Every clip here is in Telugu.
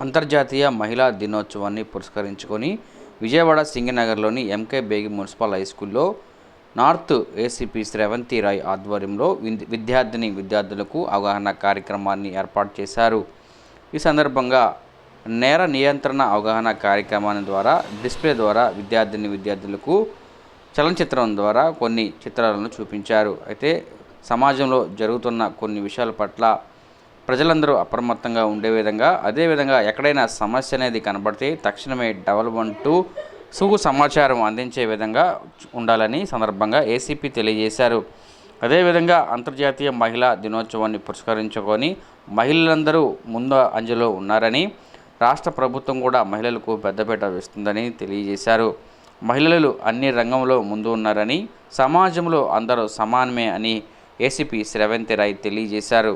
అంతర్జాతీయ మహిళా దినోత్సవాన్ని పురస్కరించుకొని విజయవాడ సింగనగర్లోని ఎంకే బేగి మున్సిపల్ హై స్కూల్లో నార్త్ ఏసీపీ శ్రవంతి రాయ్ ఆధ్వర్యంలో విద్యార్థులకు అవగాహన కార్యక్రమాన్ని ఏర్పాటు చేశారు. ఈ సందర్భంగా నేర నియంత్రణ అవగాహన కార్యక్రమాన్ని ద్వారా డిస్ప్లే ద్వారా విద్యార్థులకు చలనచిత్రం ద్వారా కొన్ని చిత్రాలను చూపించారు. అయితే సమాజంలో జరుగుతున్న కొన్ని విషయాల పట్ల ప్రజలందరూ అప్రమత్తంగా ఉండే విధంగా, అదేవిధంగా ఎక్కడైనా సమస్య అనేది కనబడితే తక్షణమే డెవలప్మెంటు సమాచారం అందించే విధంగా ఉండాలని సందర్భంగా ఏసీపీ తెలియజేశారు. అదేవిధంగా అంతర్జాతీయ మహిళా దినోత్సవాన్ని పురస్కరించుకొని మహిళలందరూ ముందు అంజలో ఉన్నారని, రాష్ట్ర ప్రభుత్వం కూడా మహిళలకు పెద్దపీట వేస్తుందని తెలియజేశారు. మహిళలు అన్ని రంగంలో ముందు ఉన్నారని, సమాజంలో అందరూ సమానమే అని ఏసీపీ శ్రవంతి రాయ్ తెలియజేశారు.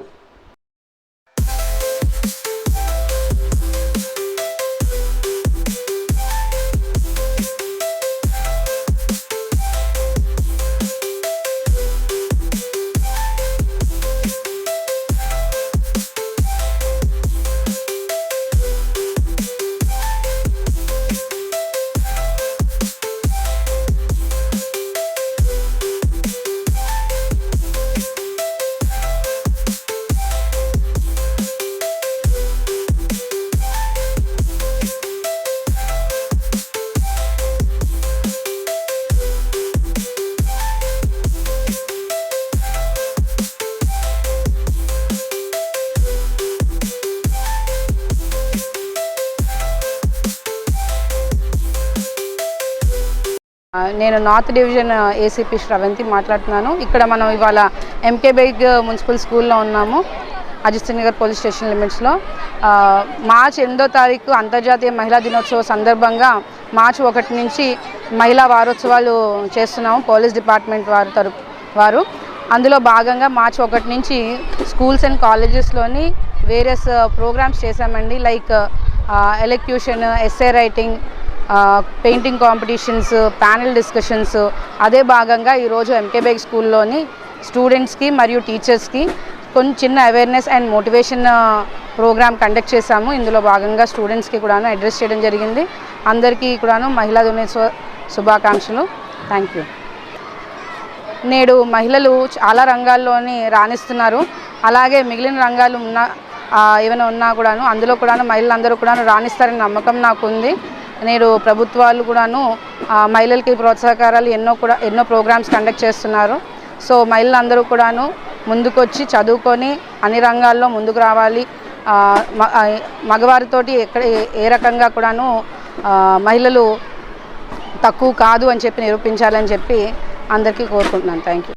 నేను నార్త్ డివిజన్ ఏసీపీ శ్రవంతి మాట్లాడుతున్నాను. ఇక్కడ మనం ఇవాళ ఎంకే బేగ్ మున్సిపల్ స్కూల్లో ఉన్నాము, అజిత్ నగర్ పోలీస్ స్టేషన్ లిమిట్స్లో. మార్చి 8వ తారీఖు అంతర్జాతీయ మహిళా దినోత్సవ సందర్భంగా మార్చి 1 నుంచి మహిళా వారోత్సవాలు చేస్తున్నాము పోలీస్ డిపార్ట్మెంట్ వారు. అందులో భాగంగా మార్చి 1 నుంచి స్కూల్స్ అండ్ కాలేజెస్లోని వేరియస్ ప్రోగ్రామ్స్ చేశామండి. Like elocution, essay writing, painting competitions, panel discussions. అదే భాగంగా ఈరోజు ఎంకే బేగ్ స్కూల్లోని స్టూడెంట్స్కి మరియు టీచర్స్కి కొంచెం చిన్న awareness and motivation program conduct చేశాము. ఇందులో భాగంగా స్టూడెంట్స్కి కూడాను అడ్రస్ చేయడం జరిగింది. అందరికీ కూడాను మహిళా దినోత్సవ శుభాకాంక్షలు. Thank you. నేడు మహిళలు చాలా రంగాల్లోని రాణిస్తున్నారు. అలాగే మిగిలిన రంగాలు ఏమైనా ఉన్నా కూడాను అందులో కూడాను మహిళలందరూ కూడాను రాణిస్తారని నమ్మకం నాకు ఉంది. నేడు ప్రభుత్వాలు కూడాను మహిళలకి ప్రోత్సాహకారాలు ఎన్నో ప్రోగ్రామ్స్ కండక్ట్ చేస్తున్నారు. సో మహిళలందరూ కూడాను ముందుకొచ్చి చదువుకొని అన్ని రంగాల్లో ముందుకు రావాలి. మగవారితోటి ఏ రకంగా కూడాను మహిళలు తక్కువ కాదు అని చెప్పి నిరూపించాలని చెప్పి అందరికీ కోరుకుంటున్నాను. Thank you.